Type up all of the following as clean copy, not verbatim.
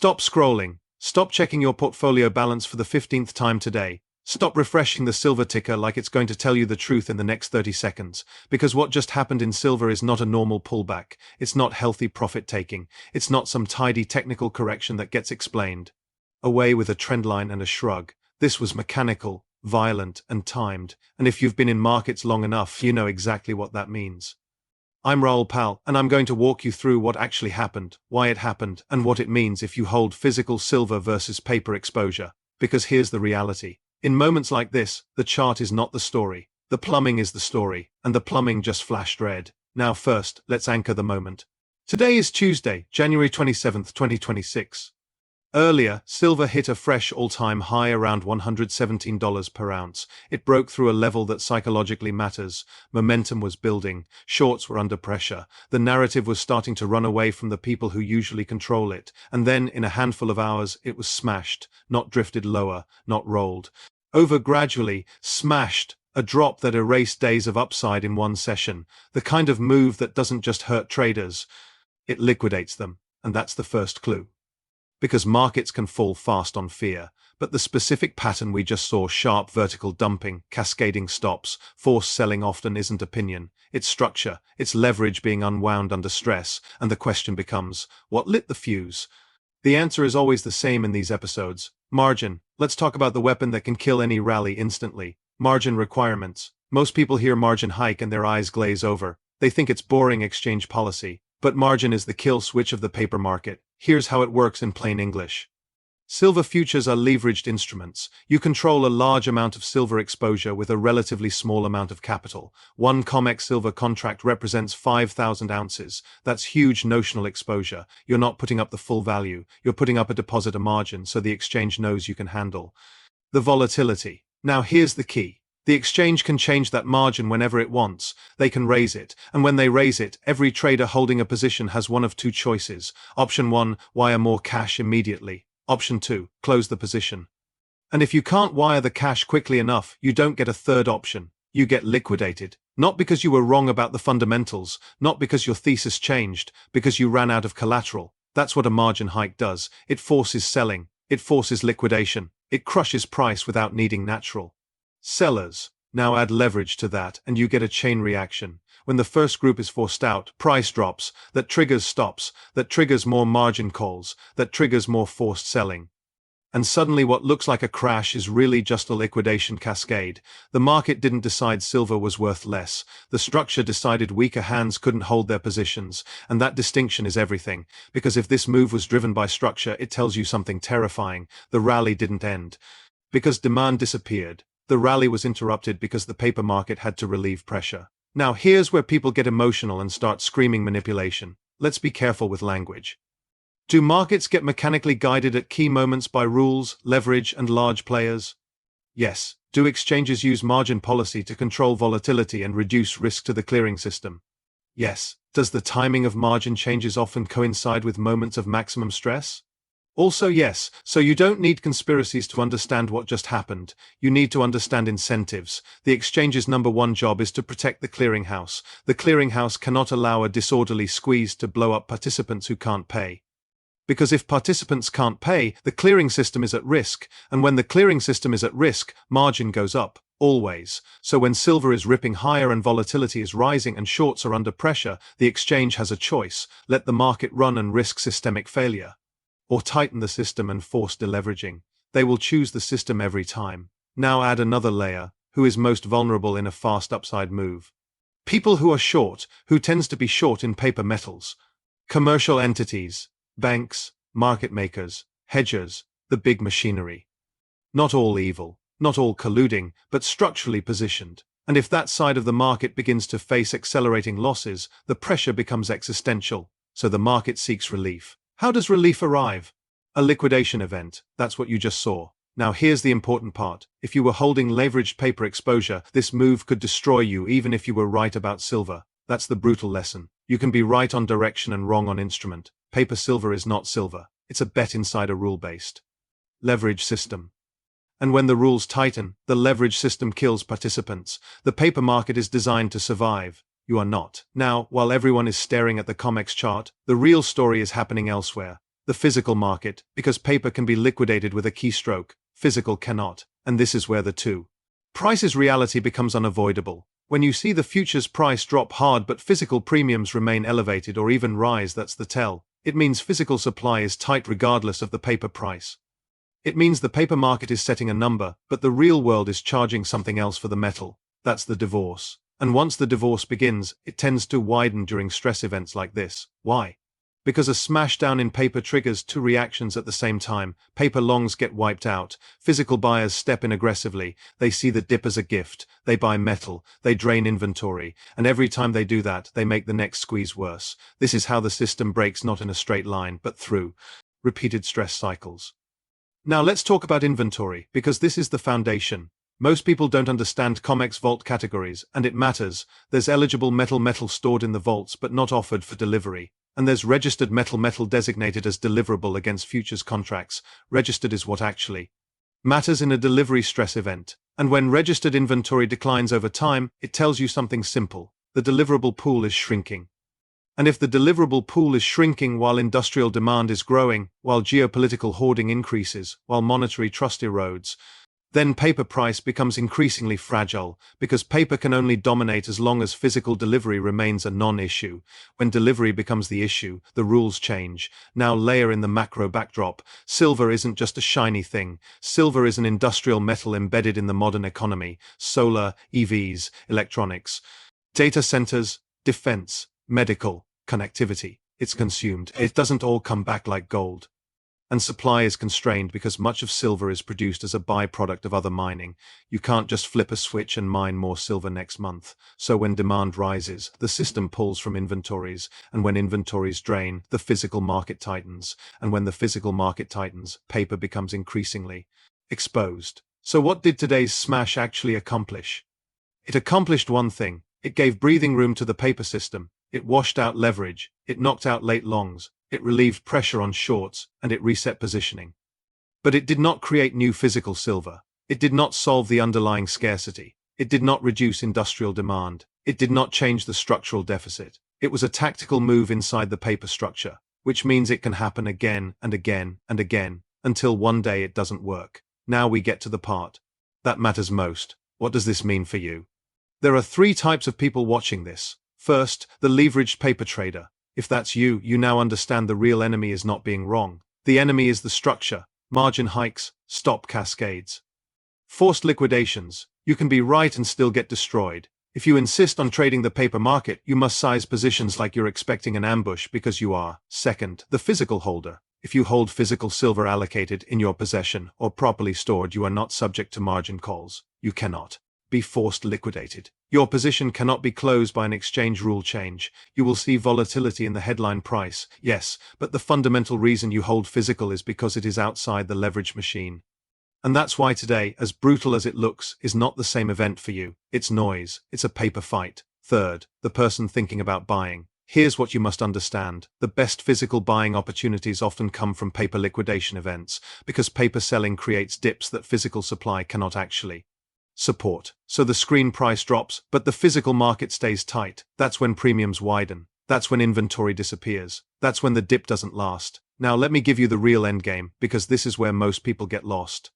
Stop scrolling. Stop checking your portfolio balance for the 15th time today. Stop refreshing the silver ticker like it's going to tell you the truth in the next 30 seconds. Because what just happened in silver is not a normal pullback. It's not healthy profit taking. It's not some tidy technical correction that gets explained away with a trendline and a shrug. This was mechanical, violent, and timed. And if you've been in markets long enough, you know exactly what that means. I'm Raul Pal, and I'm going to walk you through what actually happened, why it happened, and what it means if you hold physical silver versus paper exposure. Because here's the reality. In moments like this, the chart is not the story. The plumbing is the story, and the plumbing just flashed red. Now first, let's anchor the moment. Today is Tuesday, January 27th, 2026. Earlier, silver hit a fresh all-time high around $117 per ounce. It broke through a level that psychologically matters. Momentum was building. Shorts were under pressure. The narrative was starting to run away from the people who usually control it. And then, in a handful of hours, it was smashed. Not drifted lower, not rolled. Over gradually, smashed. A drop that erased days of upside in one session. The kind of move that doesn't just hurt traders. It liquidates them. And that's the first clue. Because markets can fall fast on fear, but the specific pattern we just saw, sharp vertical dumping, cascading stops, forced selling, often isn't opinion, it's structure, it's leverage being unwound under stress, and the question becomes, what lit the fuse? The answer is always the same in these episodes. Margin. Let's talk about the weapon that can kill any rally instantly. Margin requirements. Most people hear margin hike and their eyes glaze over. They think it's boring exchange policy. But margin is the kill switch of the paper market. Here's how it works in plain English. Silver futures are leveraged instruments. You control a large amount of silver exposure with a relatively small amount of capital. One COMEX silver contract represents 5,000 ounces. That's huge notional exposure. You're not putting up the full value. You're putting up a deposit, a margin, so the exchange knows you can handle the volatility. Now here's the key. The exchange can change that margin whenever it wants. They can raise it, and when they raise it, every trader holding a position has one of two choices. Option 1, wire more cash immediately. Option 2, close the position. And if you can't wire the cash quickly enough, you don't get a third option. You get liquidated. Not because you were wrong about the fundamentals, not because your thesis changed, because you ran out of collateral. That's what a margin hike does. It forces selling. It forces liquidation. It crushes price without needing natural sellers. Now add leverage to that, and you get a chain reaction. When the first group is forced out, price drops. That triggers stops. That triggers more margin calls. That triggers more forced selling. And suddenly what looks like a crash is really just a liquidation cascade. The market didn't decide silver was worth less. The structure decided weaker hands couldn't hold their positions. And that distinction is everything. Because if this move was driven by structure, it tells you something terrifying. The rally didn't end. Because demand disappeared. The rally was interrupted because the paper market had to relieve pressure. Now here's where people get emotional and start screaming manipulation. Let's be careful with language. Do markets get mechanically guided at key moments by rules, leverage, and large players? Yes. Do exchanges use margin policy to control volatility and reduce risk to the clearing system? Yes. Does the timing of margin changes often coincide with moments of maximum stress? Also yes, so you don't need conspiracies to understand what just happened. You need to understand incentives. The exchange's number one job is to protect the clearinghouse. The clearinghouse cannot allow a disorderly squeeze to blow up participants who can't pay. Because if participants can't pay, the clearing system is at risk, and when the clearing system is at risk, margin goes up, always. So when silver is ripping higher and volatility is rising and shorts are under pressure, the exchange has a choice: let the market run and risk systemic failure, or tighten the system and force deleveraging. They will choose the system every time. Now add another layer. Who is most vulnerable in a fast upside move? People who are short. Who tends to be short in paper metals? Commercial entities, banks, market makers, hedgers, the big machinery. Not all evil, not all colluding, but structurally positioned. And if that side of the market begins to face accelerating losses, the pressure becomes existential. So the market seeks relief. How does relief arrive? A liquidation event. That's what you just saw. Now here's the important part. If you were holding leveraged paper exposure, this move could destroy you even if you were right about silver. That's the brutal lesson. You can be right on direction and wrong on instrument. Paper silver is not silver. It's a bet inside a rule-based leverage system. And when the rules tighten, the leverage system kills participants. The paper market is designed to survive. You are not. Now, while everyone is staring at the COMEX chart, the real story is happening elsewhere. The physical market, because paper can be liquidated with a keystroke, physical cannot, and this is where the two prices reality becomes unavoidable. When you see the futures price drop hard but physical premiums remain elevated or even rise, that's the tell. It means physical supply is tight regardless of the paper price. It means the paper market is setting a number, but the real world is charging something else for the metal. That's the divorce. And once the divorce begins, it tends to widen during stress events like this. Why? Because a smashdown in paper triggers two reactions at the same time. Paper longs get wiped out. Physical buyers step in aggressively. They see the dip as a gift. They buy metal. They drain inventory. And every time they do that, they make the next squeeze worse. This is how the system breaks, not in a straight line, but through repeated stress cycles. Now let's talk about inventory, because this is the foundation. Most people don't understand COMEX vault categories, and it matters. There's eligible metal stored in the vaults but not offered for delivery. And there's registered metal designated as deliverable against futures contracts. Registered is what actually matters in a delivery stress event. And when registered inventory declines over time, it tells you something simple. The deliverable pool is shrinking. And if the deliverable pool is shrinking while industrial demand is growing, while geopolitical hoarding increases, while monetary trust erodes, then paper price becomes increasingly fragile, because paper can only dominate as long as physical delivery remains a non-issue. When delivery becomes the issue, the rules change. Now layer in the macro backdrop. Silver isn't just a shiny thing. Silver is an industrial metal embedded in the modern economy. Solar, EVs, electronics, data centers, defense, medical, connectivity. It's consumed. It doesn't all come back like gold. And supply is constrained because much of silver is produced as a byproduct of other mining. You can't just flip a switch and mine more silver next month. So when demand rises, the system pulls from inventories, and when inventories drain, the physical market tightens, and when the physical market tightens, paper becomes increasingly exposed. So what did today's smash actually accomplish? It accomplished one thing. It gave breathing room to the paper system. It washed out leverage. It knocked out late longs. It relieved pressure on shorts, and it reset positioning. But it did not create new physical silver. It did not solve the underlying scarcity. It did not reduce industrial demand. It did not change the structural deficit. It was a tactical move inside the paper structure, which means it can happen again and again and again, until one day it doesn't work. Now we get to the part that matters most. What does this mean for you? There are three types of people watching this. First, the leveraged paper trader. If that's you, you now understand the real enemy is not being wrong. The enemy is the structure, margin hikes, stop cascades, forced liquidations. You can be right and still get destroyed. If you insist on trading the paper market, you must size positions like you're expecting an ambush because you are. Second, the physical holder. If you hold physical silver allocated in your possession or properly stored, you are not subject to margin calls. You cannot be forced liquidated. Your position cannot be closed by an exchange rule change. You will see volatility in the headline price, yes, but the fundamental reason you hold physical is because it is outside the leverage machine. And that's why today, as brutal as it looks, is not the same event for you. It's noise. It's a paper fight. Third, the person thinking about buying. Here's what you must understand. The best physical buying opportunities often come from paper liquidation events, because paper selling creates dips that physical supply cannot actually support. So the screen price drops, but the physical market stays tight. That's when premiums widen. That's when inventory disappears. That's when the dip doesn't last. Now let me give you the real endgame, because this is where most people get lost.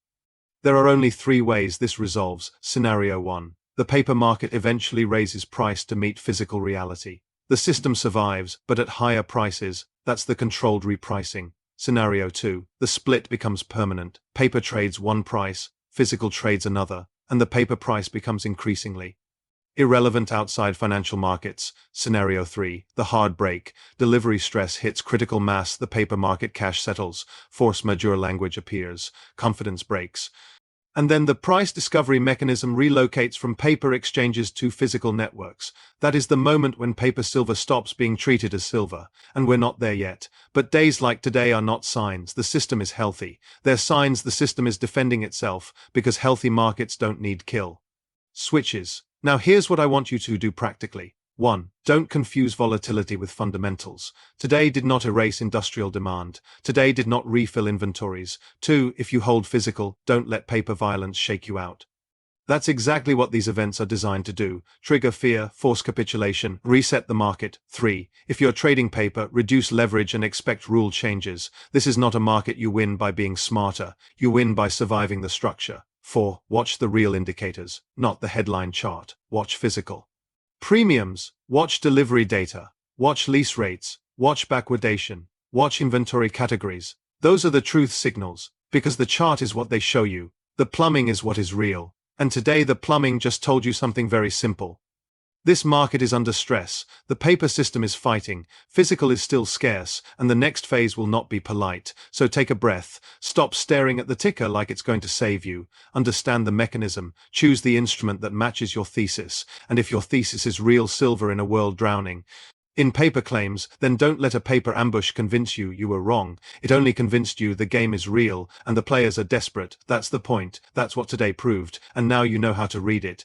There are only three ways this resolves. Scenario 1. The paper market eventually raises price to meet physical reality. The system survives, but at higher prices. That's the controlled repricing. Scenario 2. The split becomes permanent. Paper trades one price, physical trades another, and the paper price becomes increasingly irrelevant outside financial markets. Scenario 3. The hard break. Delivery stress hits critical mass. The paper market cash settles. Force majeure language appears. Confidence breaks. And then the price discovery mechanism relocates from paper exchanges to physical networks. That is the moment when paper silver stops being treated as silver. And we're not there yet. But days like today are not signs the system is healthy. They're signs the system is defending itself, because healthy markets don't need kill switches. Now here's what I want you to do practically. 1. Don't confuse volatility with fundamentals. Today did not erase industrial demand. Today did not refill inventories. 2. If you hold physical, don't let paper violence shake you out. That's exactly what these events are designed to do. Trigger fear, force capitulation, reset the market. 3. If you're trading paper, reduce leverage and expect rule changes. This is not a market you win by being smarter. You win by surviving the structure. 4. Watch the real indicators, not the headline chart. Watch physical premiums, watch delivery data, watch lease rates, watch backwardation, watch inventory categories. Those are the truth signals, because the chart is what they show you. The plumbing is what is real. And today the plumbing just told you something very simple. This market is under stress, the paper system is fighting, physical is still scarce, and the next phase will not be polite. So take a breath, stop staring at the ticker like it's going to save you, understand the mechanism, choose the instrument that matches your thesis, and if your thesis is real silver in a world drowning in paper claims, then don't let a paper ambush convince you you were wrong. It only convinced you the game is real, and the players are desperate. That's the point. That's what today proved, and now you know how to read it.